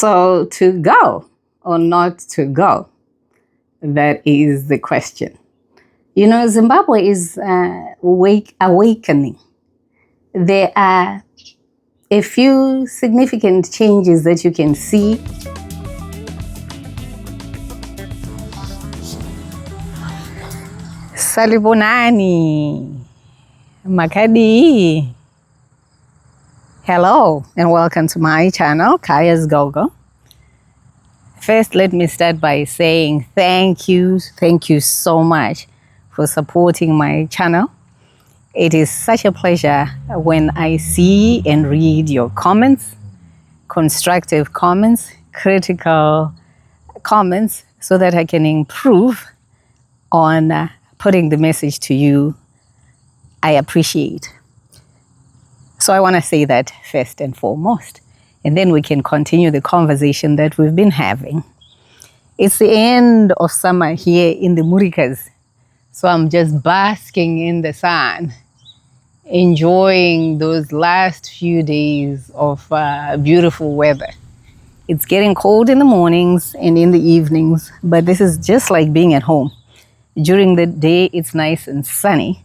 So to go or not to go, that is the question. You know, Zimbabwe is awakening. There are a few significant changes that you can see. Salibonani, Makadi. Hello and welcome to my channel, Kayasgogo. First, let me start by saying thank you so much for supporting my channel. It is such a pleasure when I see and read your comments, constructive comments, critical comments, so that I can improve on putting the message to you I appreciate. So I want to say that first and foremost, and then we can continue the conversation that we've been having. It's the end of summer here in the Murikas, so I'm just basking in the sun, enjoying those last few days of beautiful weather. It's getting cold in the mornings and in the evenings, but this is just like being at home. During the day, it's nice and sunny.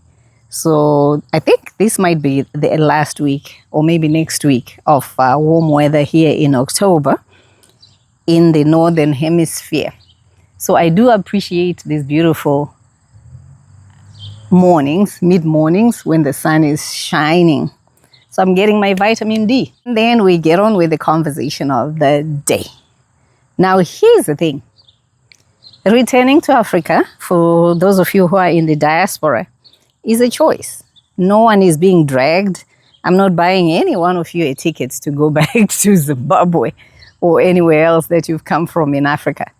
So I think this might be the last week or maybe next week of warm weather here in October in the Northern Hemisphere. So I do appreciate these beautiful mornings, mid-mornings when the sun is shining. So I'm getting my vitamin D. And then we get on with the conversation of the day. Now here's the thing. Returning to Africa, for those of you who are in the diaspora, is a choice. No one is being dragged. I'm not buying any one of you a ticket to go back to Zimbabwe or anywhere else that you've come from in Africa.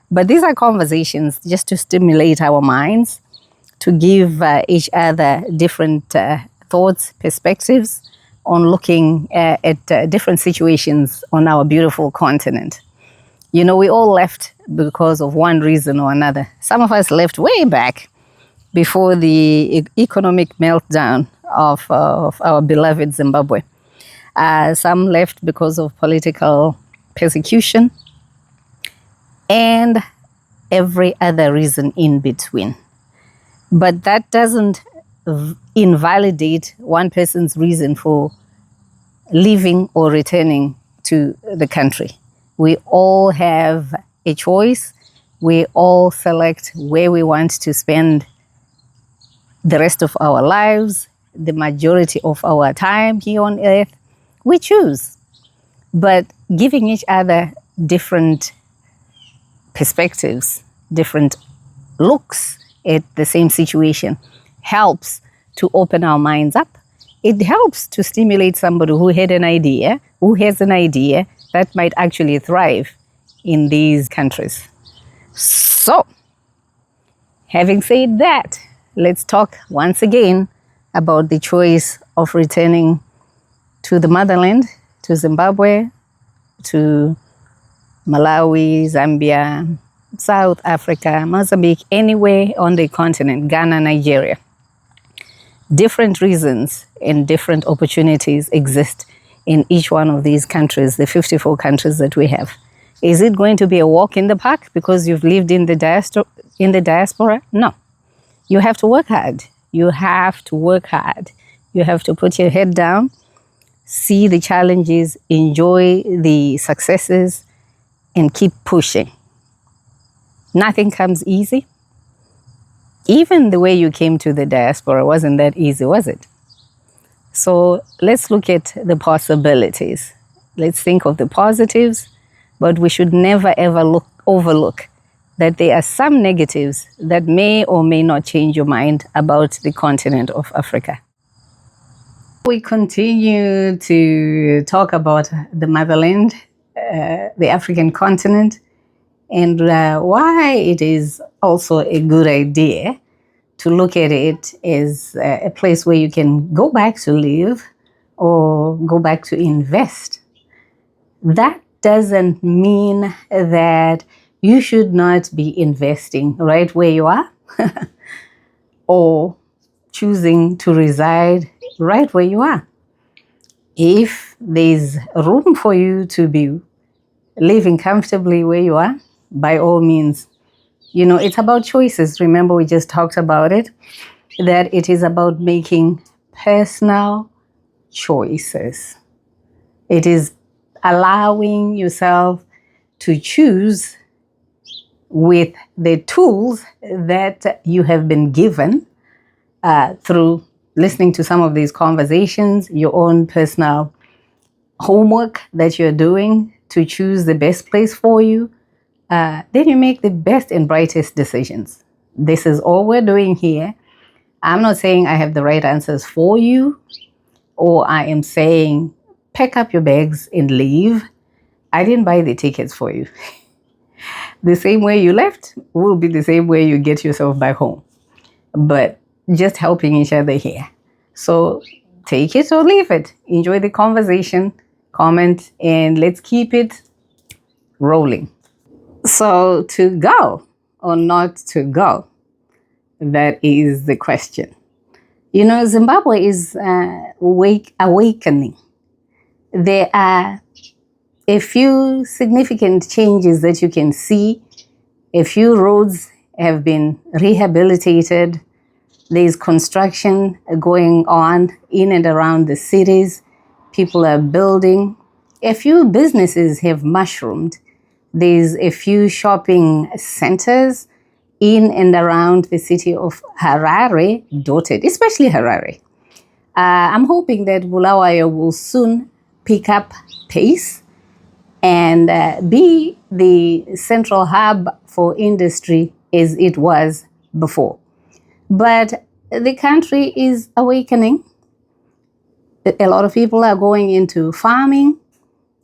But these are conversations just to stimulate our minds, to give each other different thoughts, perspectives on looking at different situations on our beautiful continent. You know, we all left because of one reason or another. Some of us left way back before the economic meltdown of our beloved Zimbabwe. Some left because of political persecution and every other reason in between. But that doesn't invalidate one person's reason for leaving or returning to the country. We all have a choice. We all select where we want to spend the rest of our lives, the majority of our time here on earth. We choose. But giving each other different perspectives, different looks at the same situation helps to open our minds up. It helps to stimulate somebody who has an idea that might actually thrive in these countries. So, having said that, let's talk once again about the choice of returning to the motherland, to Zimbabwe, to Malawi, Zambia, South Africa, Mozambique, anywhere on the continent, Ghana, Nigeria. Different reasons and different opportunities exist in each one of these countries, the 54 countries that we have. Is it going to be a walk in the park because you've lived in the diaspora? No. You have to work hard. You have to work hard. You have to put your head down, see the challenges, enjoy the successes, and keep pushing. Nothing comes easy. Even the way you came to the diaspora wasn't that easy, was it? So let's look at the possibilities. Let's think of the positives, but we should never ever overlook that there are some negatives that may or may not change your mind about the continent of Africa. We continue to talk about the motherland, the African continent, and why it is also a good idea to look at it as a place where you can go back to live or go back to invest. That doesn't mean that you should not be investing right where you are or choosing to reside right where you are. If there's room for you to be living comfortably where you are, by all means. You know, it's about choices. Remember, we just talked about it, that it is about making personal choices. It is allowing yourself to choose with the tools that you have been given through listening to some of these conversations, your own personal homework that you're doing to choose the best place for you. Then you make the best and brightest decisions. This is all we're doing here. I'm not saying I have the right answers for you, or I am saying pack up your bags and leave. I didn't buy the tickets for you. The same way you left will be the same way you get yourself back home. But just helping each other here. So take it or leave it. Enjoy the conversation, comment, and let's keep it rolling. So to go or not to go, that is the question. You know, Zimbabwe is awakening. There are a few significant changes that you can see. A few roads have been rehabilitated. There's construction going on in and around the cities. People are building. A few businesses have mushroomed. There's a few shopping centers in and around the city of Harare, dotted, especially Harare. I'm hoping that Bulawayo will soon pick up pace and be the central hub for industry as it was before. But the country is awakening. A lot of people are going into farming.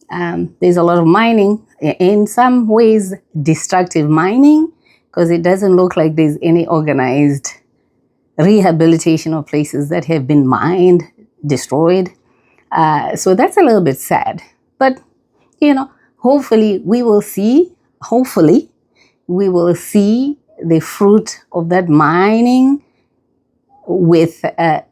There's a lot of mining, in some ways destructive mining, because it doesn't look like there's any organized rehabilitation of places that have been mined, destroyed. So that's a little bit sad. But, you know, hopefully we will see the fruit of that mining with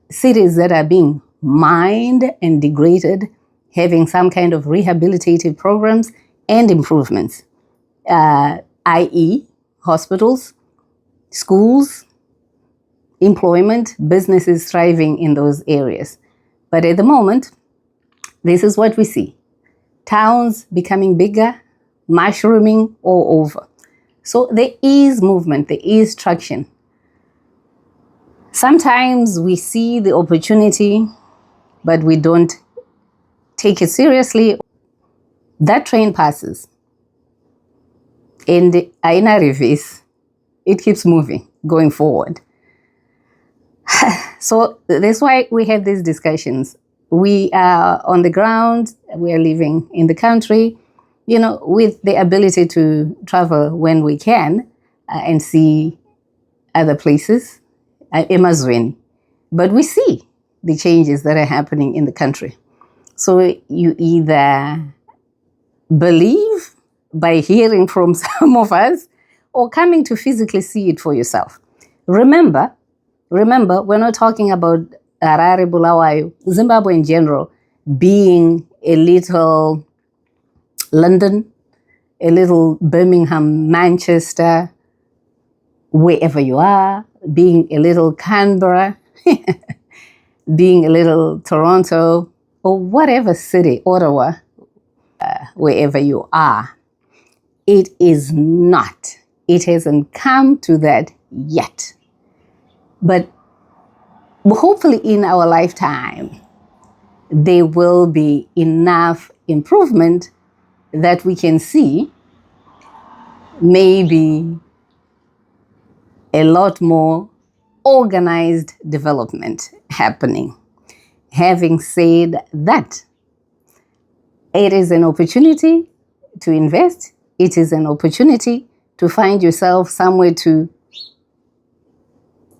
cities that are being mined and degraded, having some kind of rehabilitative programs and improvements, i.e. hospitals, schools, employment, businesses thriving in those areas. But at the moment, this is what we see. Towns becoming bigger, mushrooming all over. So there is movement, there is traction. Sometimes we see the opportunity, but we don't take it seriously. That train passes. And Aina reverse, it keeps moving, going forward. So that's why we have these discussions. We are on the ground, we are living in the country, you know, with the ability to travel when we can and see other places, emazweni. But we see the changes that are happening in the country. So you either believe by hearing from some of us or coming to physically see it for yourself. Remember, we're not talking about Harare, Bulawayo, Zimbabwe in general, being a little London, a little Birmingham, Manchester, wherever you are, being a little Canberra, being a little Toronto, or whatever city, Ottawa, wherever you are. It is not. It hasn't come to that yet. But hopefully in our lifetime, there will be enough improvement that we can see maybe a lot more organized development happening. Having said that, it is an opportunity to invest. It is an opportunity to find yourself somewhere to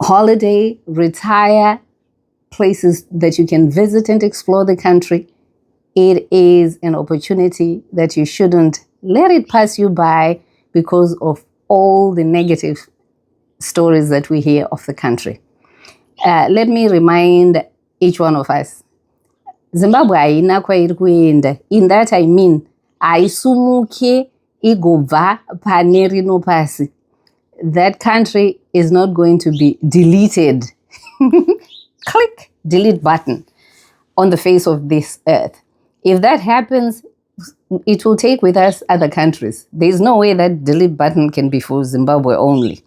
holiday, retire, places that you can visit and explore the country. It is an opportunity that you shouldn't let it pass you by because of all the negative stories that we hear of the country. Let me remind each one of us, Zimbabwe haina kwairi kuenda. In that I mean, aisumuke igobva pane rino pasi. That country is not going to be deleted. Click delete button on the face of this earth. If that happens, it will take with us other countries. There's no way that delete button can be for Zimbabwe only.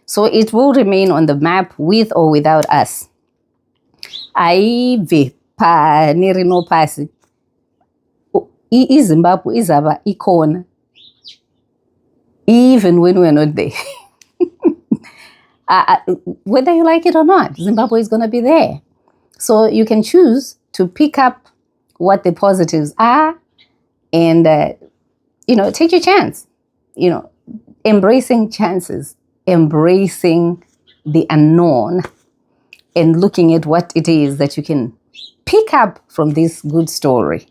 So it will remain on the map with or without us. Aibve pane rino pasi. Zimbabwe izava ikona. Even when we're not there. Whether you like it or not, Zimbabwe is going to be there. So you can choose to pick up what the positives are and, take your chance. Embracing chances, embracing the unknown, and looking at what it is that you can pick up from this good story.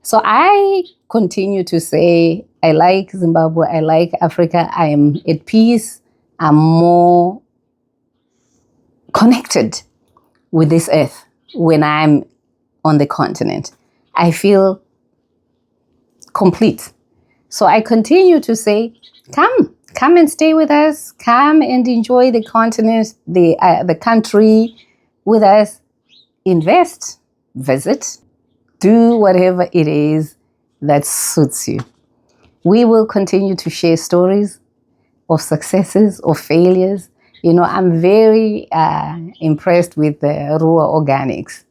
So I continue to say, I like Zimbabwe, I like Africa, I am at peace, I'm more connected with this earth when I'm on the continent. I feel complete. So I continue to say, come and stay with us, come and enjoy the continent, the country with us, invest, visit, do whatever it is that suits you. We will continue to share stories of successes, of failures. I'm very impressed with Rua Organics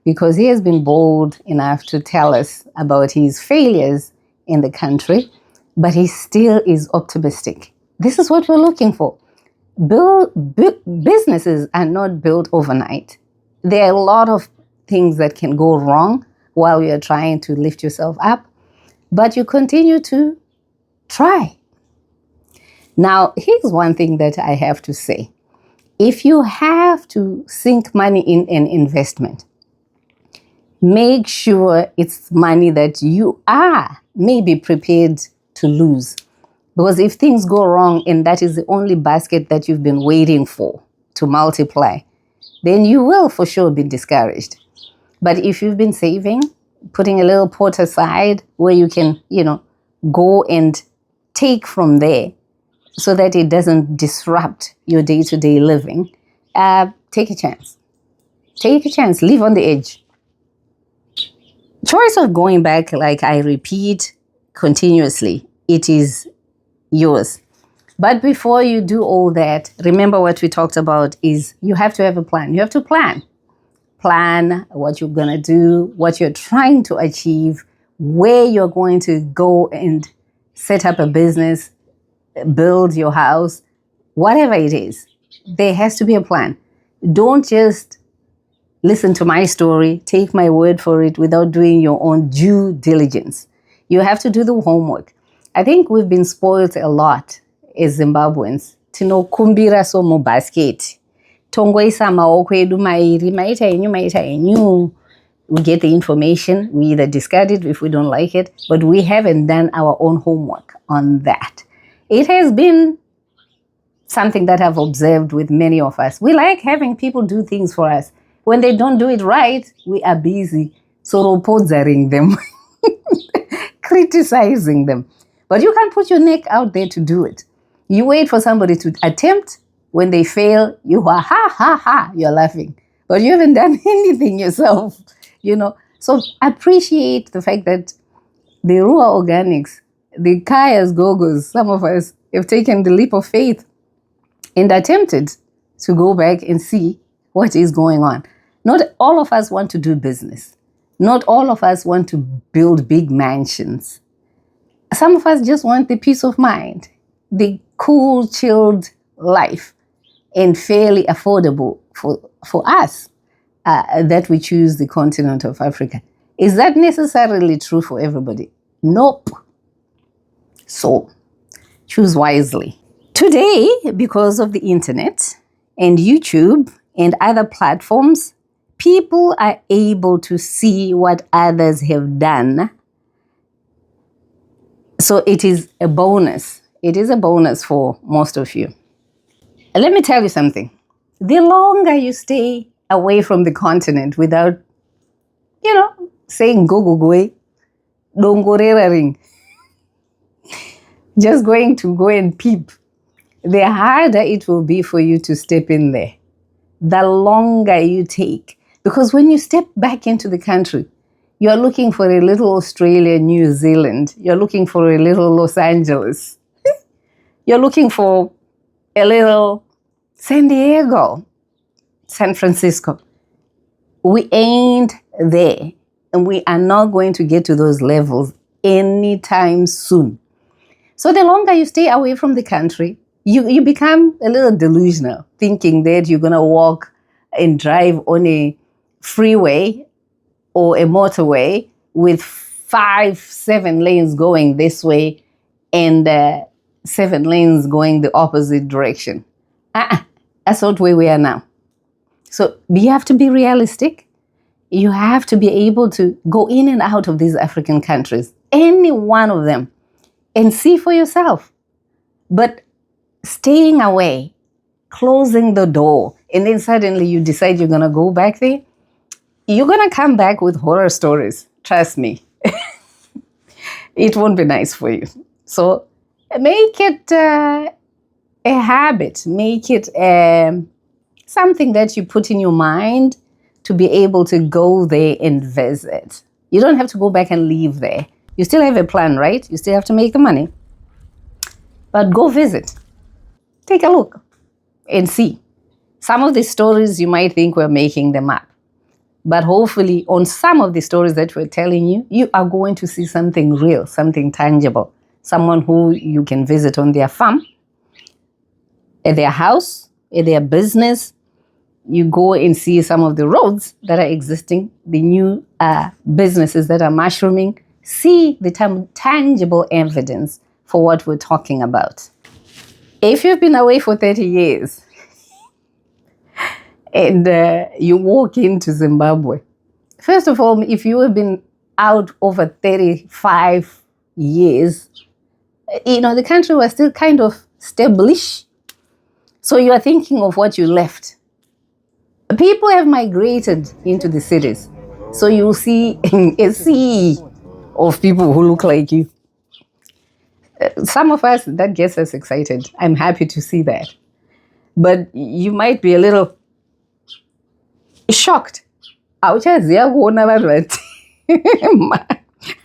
because he has been bold enough to tell us about his failures in the country, but he still is optimistic. This is what we're looking for. Businesses are not built overnight. There are a lot of things that can go wrong while you're trying to lift yourself up, but you continue to try. Now, here's one thing that I have to say. If you have to sink money in an investment, make sure it's money that you are maybe prepared to lose. Because if things go wrong and that is the only basket that you've been waiting for to multiply, then you will for sure be discouraged. But if you've been saving, putting a little pot aside where you can, go and take from there so that it doesn't disrupt your day-to-day living, take a chance. Take a chance. Live on the edge. Choice of going back, like I repeat continuously, it is yours. But before you do all that, remember what we talked about is you have to have a plan. You have to plan. Plan what you're going to do, what you're trying to achieve, where you're going to go and set up a business, build your house, whatever it is. There has to be a plan. Don't just listen to my story, take my word for it without doing your own due diligence. You have to do the homework. I think we've been spoiled a lot as Zimbabweans. Tinokumbira somo basket. Tongoisa maoko edu mairi, maita enyu. We get the information, we either discard it if we don't like it, but we haven't done our own homework on that. It has been something that I've observed with many of us. We like having people do things for us. When they don't do it right, we are busy soropodzering them, criticizing them. But you can't put your neck out there to do it. You wait for somebody to attempt. When they fail, you are you're laughing. But you haven't done anything yourself, So appreciate the fact that the Rua Organics, the kayasgogos, some of us have taken the leap of faith and attempted to go back and see what is going on. Not all of us want to do business. Not all of us want to build big mansions. Some of us just want the peace of mind, the cool, chilled life, and fairly affordable for us that we choose the continent of Africa. Is that necessarily true for everybody? Nope. So, choose wisely. Today, because of the internet and YouTube and other platforms, people are able to see what others have done. So it is a bonus. It is a bonus for most of you. Let me tell you something. The longer you stay away from the continent without, saying go, Dongorera ring. Just going to go and peep. The harder it will be for you to step in there, the longer you take. Because when you step back into the country, you're looking for a little Australia, New Zealand. You're looking for a little Los Angeles. You're looking for a little San Diego, San Francisco. We ain't there. And we are not going to get to those levels anytime soon. So the longer you stay away from the country, you become a little delusional, thinking that you're going to walk and drive on a freeway or a motorway with 5-7 lanes going this way and 7 lanes going the opposite direction. That's not where we are now. So you have to be realistic. You have to be able to go in and out of these African countries, any one of them, and see for yourself. But staying away, closing the door, and then suddenly you decide you're going to go back there, you're going to come back with horror stories. Trust me. It won't be nice for you. So make it a habit. Make it something that you put in your mind to be able to go there and visit. You don't have to go back and leave there. You still have a plan, right? You still have to make the money. But go visit. Take a look and see. Some of the stories you might think we're making them up. But hopefully on some of the stories that we're telling you, you are going to see something real, something tangible. Someone who you can visit on their farm, at their house, at their business. You go and see some of the roads that are existing, the new businesses that are mushrooming. See the tangible evidence for what we're talking about. If you've been away for 30 years and you walk into Zimbabwe, first of all, if you have been out over 35 years, the country was still kind of established. So you are thinking of what you left. People have migrated into the cities. So you'll see a sea of people who look like you. Some of us, that gets us excited. I'm happy to see that. But you might be a little shocked. I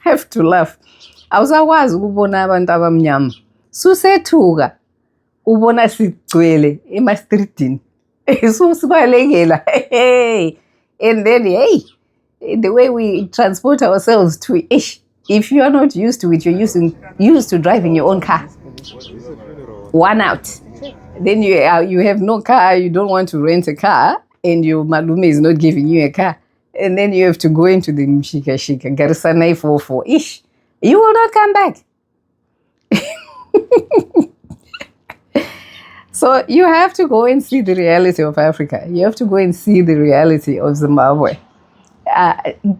have to laugh. Awusakwazi ukubona abantu abamnyama. Susethuka ubona sigcwele emastridini. Susibalekela. And then the way we transport ourselves to ish. If you are not used to it, you're used to driving your own car. One out. Then you have no car, you don't want to rent a car, and your malume is not giving you a car. And then you have to go into the Mshika Garisana 44 ish. You will not come back. So you have to go and see the reality of Africa. You have to go and see the reality of Zimbabwe.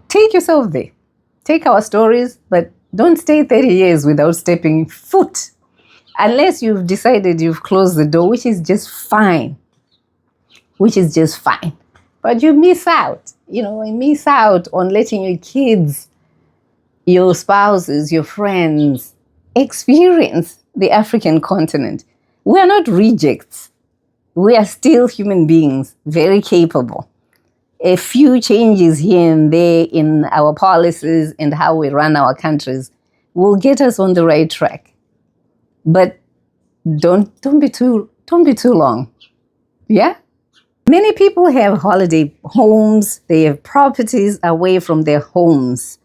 Take yourself there. Take our stories, but don't stay 30 years without stepping foot. Unless you've decided you've closed the door, which is just fine. But you miss out. You miss out on letting your kids, your spouses, your friends experience the African continent. We are not rejects. We are still human beings, very capable. A few changes here and there in our policies and how we run our countries will get us on the right track. But don't be too long. Yeah? Many people have holiday homes, they have properties away from their homes.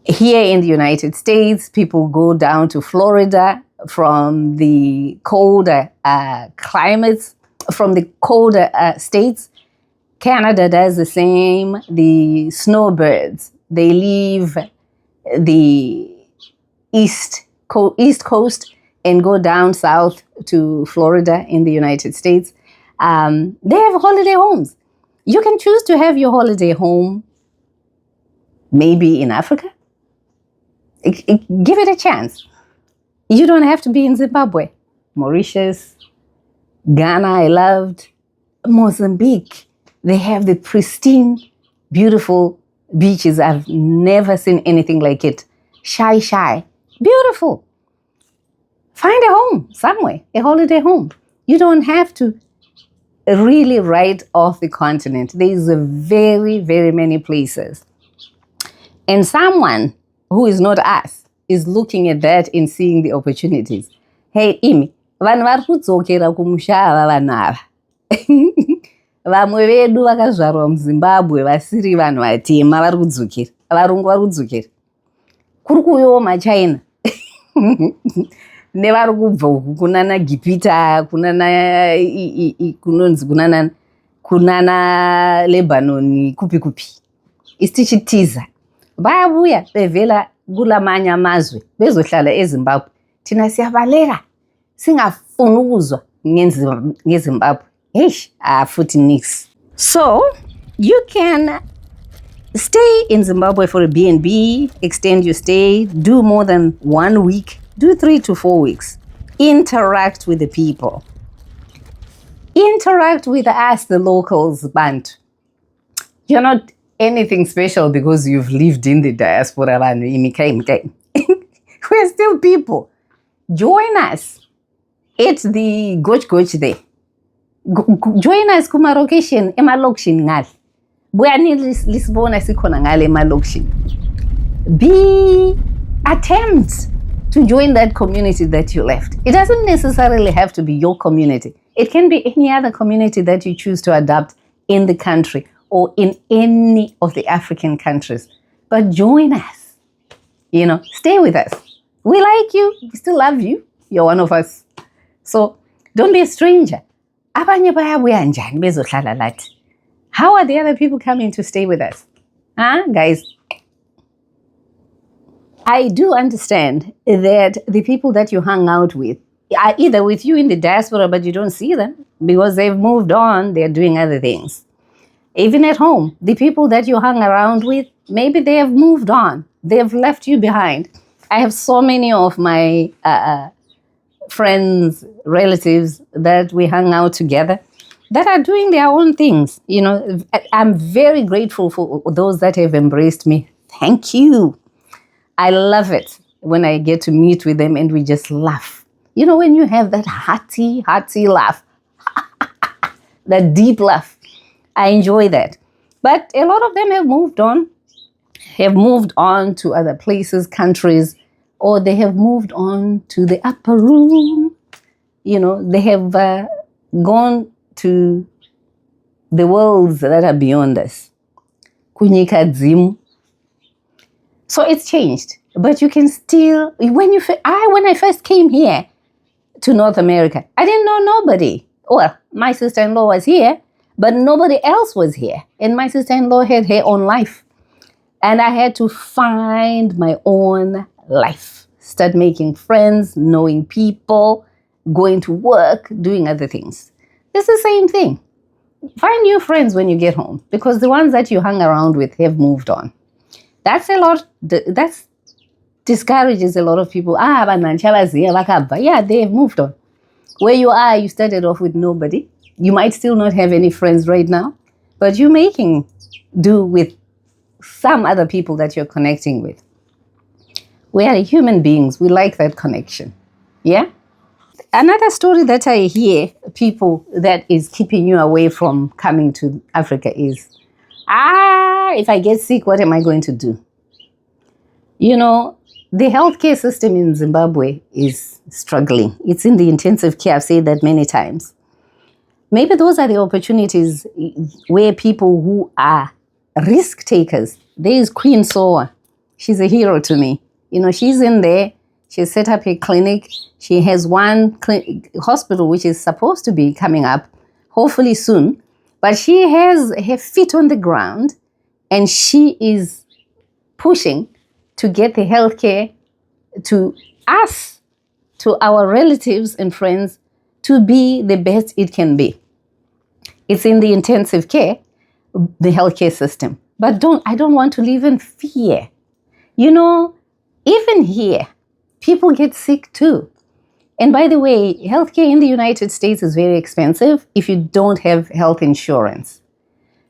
Here in the United States, people go down to Florida from the colder climates, from the colder states. Canada does the same. The snowbirds, they leave the East Coast and go down south to Florida in the United States. They have holiday homes. You can choose to have your holiday home maybe in Africa. Give it a chance. You don't have to be in Zimbabwe. Mauritius, Ghana, I loved. Mozambique, they have the pristine, beautiful beaches. I've never seen anything like it. Shy. Beautiful. Find a home somewhere, a holiday home. You don't have to really write off the continent. There's very, very many places. And someone who is not us is looking at that and seeing the opportunities. Hey, Imi, vanhu vari kudzokera kumusha ava vanhu ava. Vamwe vedu vakazvarwa muZimbabwe vasiri vanhu vatema vari kudzokera. Varungu vari kudzokera. Kuri kuuyawo maChina. Nevari kubva uku kunana Gipita, kunana Lebanon, kupi. Istichitiza. Vayavuya bevela kulamanye amazwe bezohlala eZimbabwe. Thina siyabaleka singafuni ukuzwa ngeZimbabwe. Eish, futhi nix. So, you can stay in Zimbabwe for a B&B, extend your stay, do more than 1 week, do 3 to 4 weeks. Interact with the people. Interact with us, the locals, Bantu. You're not anything special because you've lived in the diaspora. We're still people. Join us. It's the goch there. Join us kumarokation emalokishin ngal. Buyani lisibona sikhona ngale emalokishin. Attempt to join that community that you left. It doesn't necessarily have to be your community. It can be any other community that you choose to adopt in the country or in any of the African countries. But join us. Stay with us. We like you. We still love you. You're one of us. So don't be a stranger. How are the other people coming to stay with us? Guys? I do understand that the people that you hang out with are either with you in the diaspora, but you don't see them because they've moved on, they're doing other things. Even at home, the people that you hang around with, maybe they have moved on. They've left you behind. I have so many of my friends, relatives that we hang out together that are doing their own things. I'm very grateful for those that have embraced me. Thank you. I love it when I get to meet with them and we just laugh. When you have that hearty laugh, that deep laugh, I enjoy that. But a lot of them have moved on to other places, countries, or they have moved on to the upper room. They have gone to the worlds that are beyond us. Kunyika dzimu. So it's changed, but you can still, when I first came here to North America, I didn't know nobody. Well, my sister-in-law was here, but nobody else was here. And my sister-in-law had her own life. And I had to find my own life. Start making friends, knowing people, going to work, doing other things. It's the same thing. Find new friends when you get home because the ones that you hung around with have moved on. That's a lot. That discourages a lot of people. Yeah, they have moved on. Where you are, you started off with nobody. You might still not have any friends right now, but you're making do with some other people that you're connecting with. We are human beings. We like that connection. Yeah? Another story that I hear people that is keeping you away from coming to Africa is, if I get sick, what am I going to do? The healthcare system in Zimbabwe is struggling. It's in the intensive care. I've said that many times. Maybe those are the opportunities where people who are risk takers. There is Queen Soa. She's a hero to me. She's in there. She set up a clinic. She has one hospital which is supposed to be coming up, hopefully soon. But she has her feet on the ground and she is pushing to get the healthcare to us, to our relatives and friends, to be the best it can be. It's in the intensive care, the healthcare system. But I don't want to live in fear. Even here, people get sick too. And by the way, healthcare in the United States is very expensive if you don't have health insurance.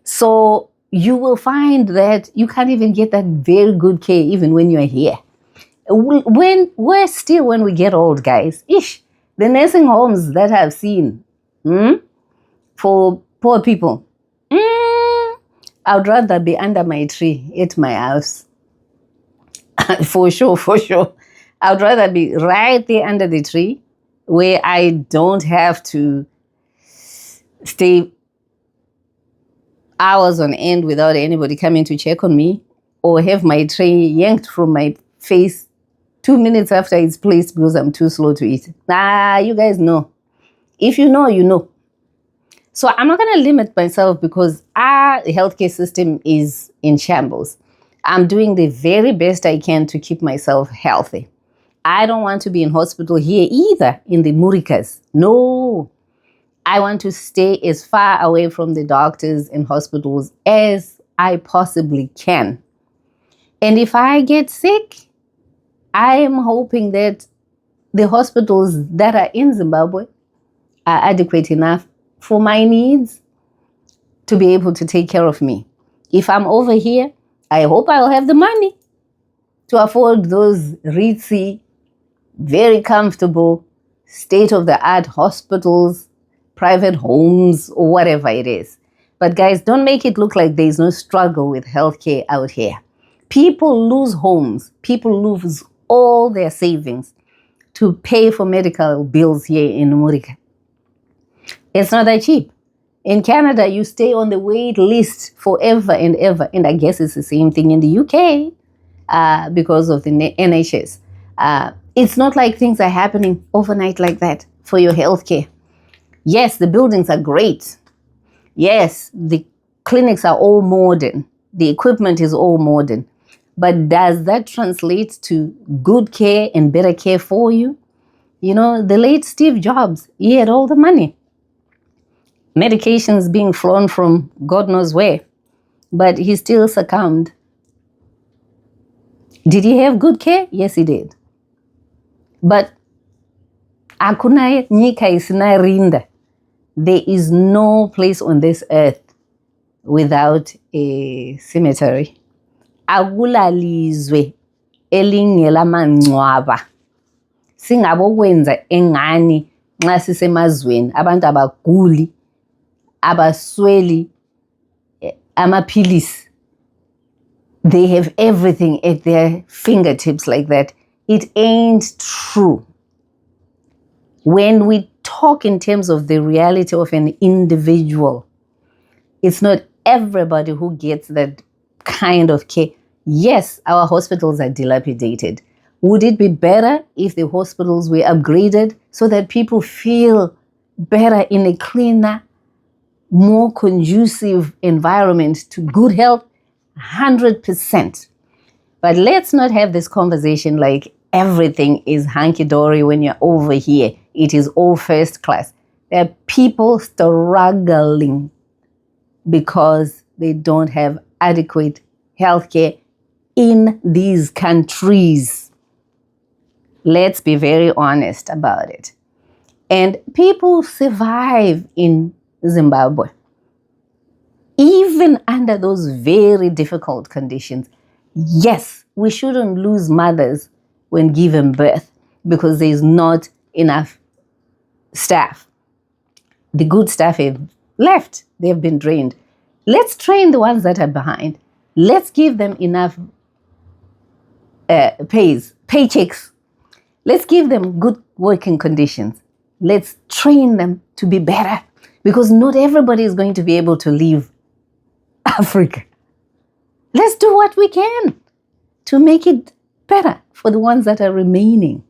So you will find that you can't even get that very good care even when you're here. When we get old, guys, the nursing homes that I've seen for poor people, I'd rather be under my tree at my house. For sure. I'd rather be right there under the tree where I don't have to stay hours on end without anybody coming to check on me, or have my tray yanked from my face 2 minutes after it's placed because I'm too slow to eat. You guys know. If you know, you know. So I'm not going to limit myself because our healthcare system is in shambles. I'm doing the very best I can to keep myself healthy. I don't want to be in hospital here either, in the Murikas. No. I want to stay as far away from the doctors and hospitals as I possibly can. And if I get sick, I am hoping that the hospitals that are in Zimbabwe are adequate enough for my needs to be able to take care of me. If I'm over here, I hope I'll have the money to afford those ritzy, very comfortable, state-of-the-art hospitals, private homes, or whatever it is. But guys, don't make it look like there's no struggle with healthcare out here. People lose homes. People lose all their savings to pay for medical bills here in Murica. It's not that cheap. In Canada, you stay on the wait list forever and ever. And I guess it's the same thing in the UK because of the NHS. It's not like things are happening overnight like that for your healthcare. Yes, the buildings are great. Yes, the clinics are all modern. The equipment is all modern. But does that translate to good care and better care for you? You know, the late Steve Jobs, he had all the money. Medications being flown from God knows where. But he still succumbed. Did he have good care? Yes, he did. But hakuna nyika isina rinda. There is no place on this earth without a cemetery. Akulalizwe elingela mangcwaba. Singabokwenza engani nxa sisemazweni abantu abaguli abasweli amaphilisi. They have everything at their fingertips like that. It ain't true. When we talk in terms of the reality of an individual, it's not everybody who gets that kind of care. Yes, our hospitals are dilapidated. Would it be better if the hospitals were upgraded so that people feel better in a cleaner, more conducive environment to good health? 100%. But let's not have this conversation like everything is hunky-dory when you're over here. It is all first class. There are people struggling because they don't have adequate healthcare in these countries. Let's be very honest about it. And people survive in Zimbabwe, even under those very difficult conditions. Yes, we shouldn't lose mothers when given birth because there's not enough staff. The good staff have left. They've been drained. Let's train the ones that are behind. Let's give them enough paychecks. Let's give them good working conditions. Let's train them to be better because not everybody is going to be able to leave Africa. Let's do what we can to make it better for the ones that are remaining.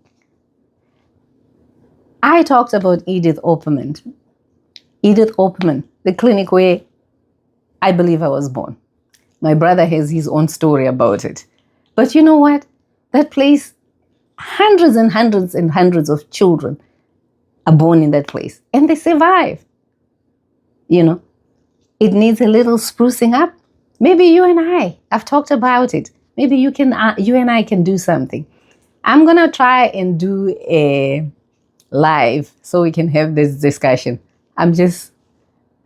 I talked about Edith Opperman. Edith Opperman, the clinic where I believe I was born. My brother has his own story about it. But you know what? That place, hundreds and hundreds and hundreds of children are born in that place and they survive. You know, it needs a little sprucing up. Maybe you and I've talked about it. Maybe you and I can do something. I'm going to try and do a live so we can have this discussion. I'm just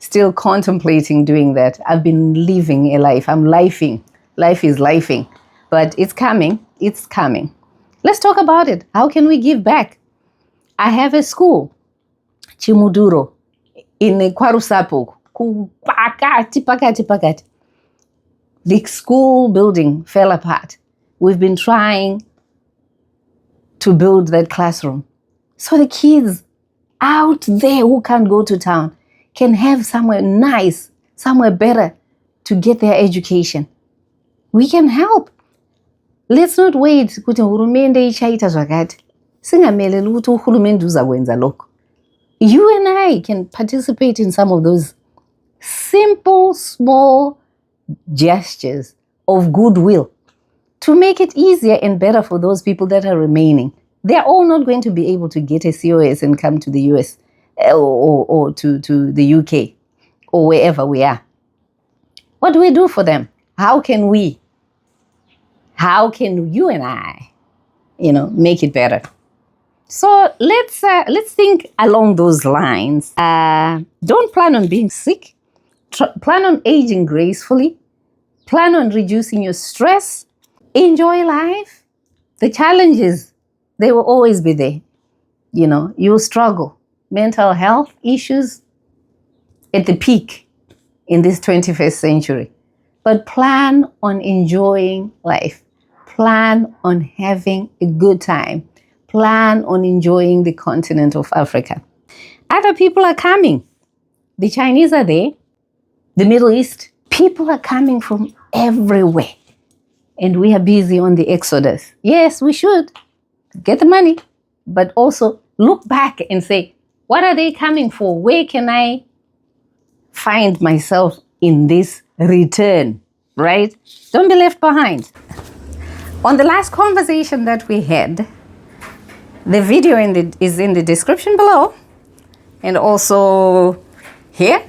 still contemplating doing that. I've been living a life. I'm lifing. Life is lifing. But it's coming. It's coming. Let's talk about it. How can we give back? I have a school, Chimuduro, in Kwarusapo. Pakati. The school building fell apart. We've been trying to build that classroom. So the kids out there who can't go to town can have somewhere nice, somewhere better to get their education. We can help. Let's not wait kuti hurumende ichaita zvakati. Singameleli ukuthi uhulumende uzakwenza lokho. You and I can participate in some of those simple, small gestures of goodwill to make it easier and better for those people that are remaining. They're all not going to be able to get a COS and come to the US or to the UK or wherever we are. What do we do for them? How can you and I, make it better? So let's think along those lines. Don't plan on being sick. Plan on aging gracefully. Plan on reducing your stress. Enjoy life. The challenges, they will always be there. You will struggle. Mental health issues at the peak in this 21st century. But plan on enjoying life. Plan on having a good time. Plan on enjoying the continent of Africa. Other people are coming. The Chinese are there. The Middle East. People are coming from everywhere. And we are busy on the exodus. Yes, we should get the money, but also look back and say, what are they coming for? Where can I find myself in this return, right? Don't be left behind. On the last conversation that we had, the video is in the description below and also here.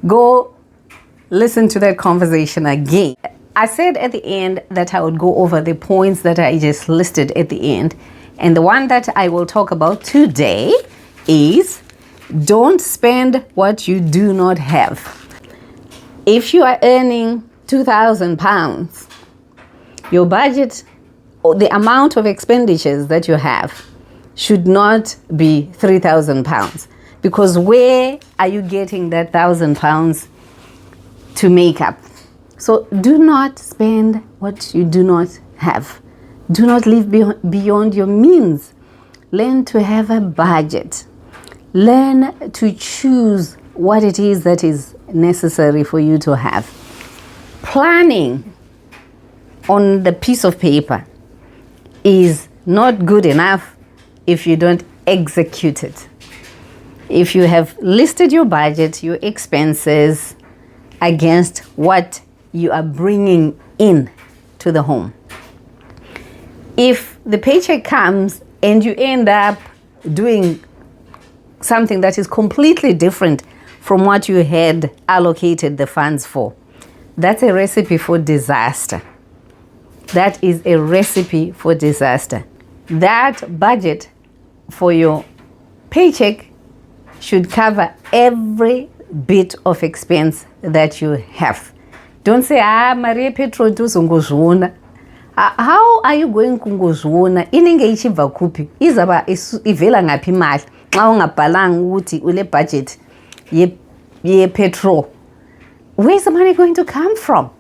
Go listen to that conversation again. I said at the end that I would go over the points that I just listed at the end. And the one that I will talk about today is don't spend what you do not have. If you are earning £2,000, your budget or the amount of expenditures that you have should not be £3,000, because where are you getting that £1,000 to make up? So do not spend what you do not have. Do not live beyond your means. Learn to have a budget. Learn to choose what it is that is necessary for you to have. Planning on the piece of paper is not good enough if you don't execute it. If you have listed your budget, your expenses against what you are bringing in to the home. If the paycheck comes and you end up doing something that is completely different from what you had allocated the funds for, that's a recipe for disaster. That is a recipe for disaster. That budget for your paycheck should cover every bit of expense that you have. Don't say, Maria Petro tuzongozviona. How are you going kungozviona? Inenge ichibva kupi? Izaba ivela ngapi mali? Xa ungabhalanga ukuthi ule budget ye petrol. Where's the money going to come from?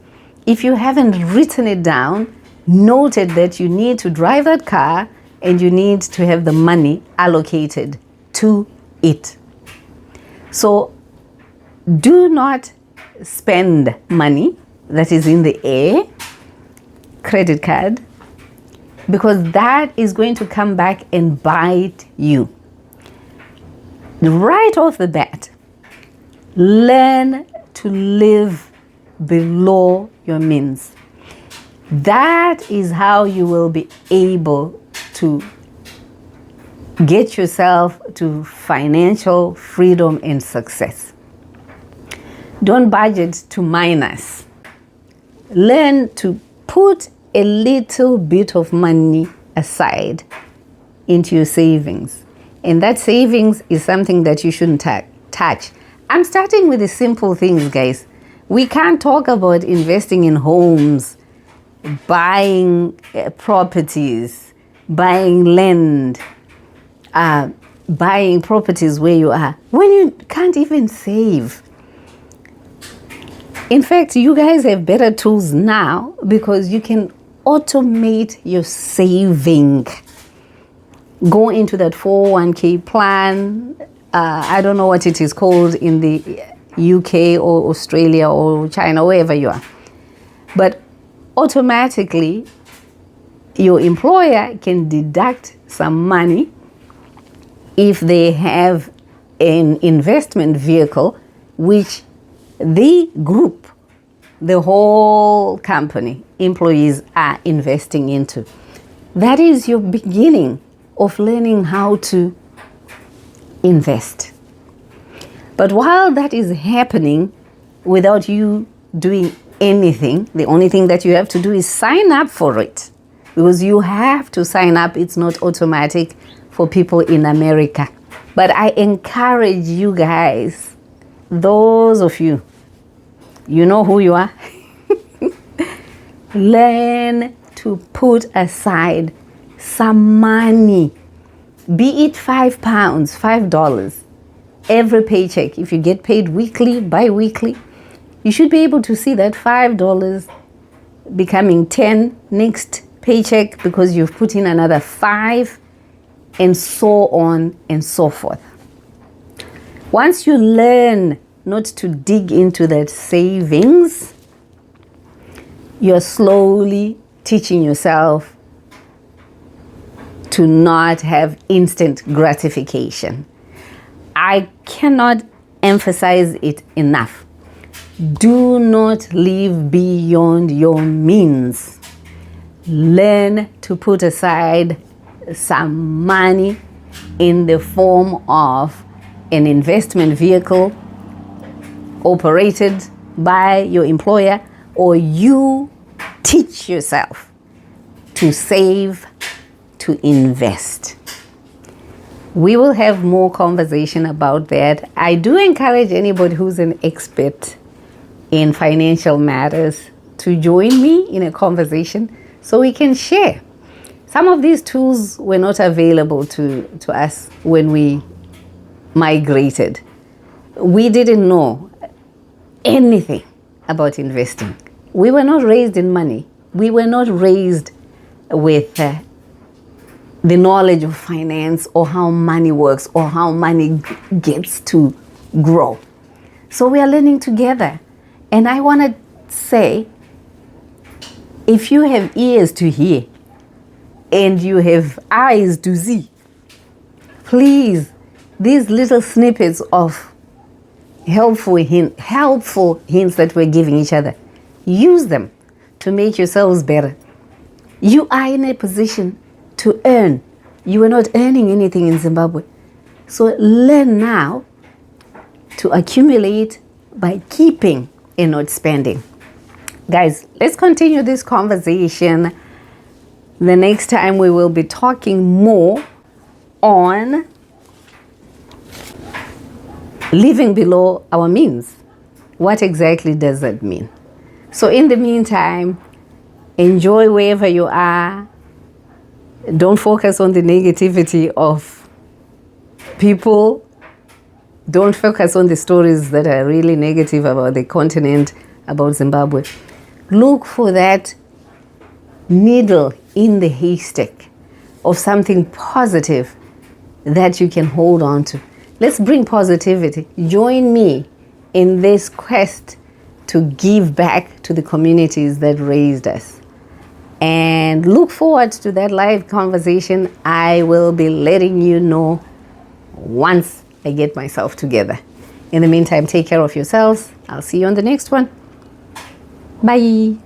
If you haven't written it down, noted that you need to drive that car and you need to have the money allocated to it. So do not spend money that is in the air, credit card, because that is going to come back and bite you. Right off the bat, learn to live below your means. That is how you will be able to get yourself to financial freedom and success. Don't budget to minus. Learn to put a little bit of money aside into your savings. And that savings is something that you shouldn't touch I'm starting with the simple things, guys. We can't talk about investing in homes, buying properties, buying land, buying properties where you are, when you can't even save. In fact, you guys have better tools now because you can automate your saving. Go into that 401k plan. I don't know what it is called in the UK or Australia or China, wherever you are. But automatically, your employer can deduct some money if they have an investment vehicle which the group, the whole company, employees are investing into. That is your beginning of learning how to invest. But while that is happening, without you doing anything, the only thing that you have to do is sign up for it. Because you have to sign up. It's not automatic for people in America. But I encourage you guys, those of you, you know who you are, learn to put aside some money, be it £5, $5, every paycheck. If you get paid weekly, bi-weekly, you should be able to see that $5 becoming 10 next paycheck because you've put in another 5, and so on and so forth. Once you learn not to dig into that savings, you're slowly teaching yourself to not have instant gratification. I cannot emphasize it enough. Do not live beyond your means. Learn to put aside some money in the form of an investment vehicle operated by your employer, or you teach yourself to save, to invest. We will have more conversation about that. I do encourage anybody who's an expert in financial matters to join me in a conversation so we can share. Some of these tools were not available to us when we migrated. We didn't know anything about investing. We were not raised in money. We were not raised with the knowledge of finance or how money works or how money gets to grow. So we are learning together. And I want to say, if you have ears to hear and you have eyes to see, please, these little snippets of helpful hints that we're giving each other, use them to make yourselves better. You are in a position to earn. You are not earning anything in Zimbabwe. So learn now to accumulate by keeping and not spending. Guys, let's continue this conversation. The next time we will be talking more on living below our means. What exactly does that mean? So in the meantime, enjoy wherever you are. Don't focus on the negativity of people. Don't focus on the stories that are really negative about the continent, about Zimbabwe. Look for that needle in the haystack of something positive that you can hold on to. Let's bring positivity. Join me in this quest to give back to the communities that raised us. And look forward to that live conversation. I will be letting you know once I get myself together. In the meantime, take care of yourselves. I'll see you on the next one. Bye.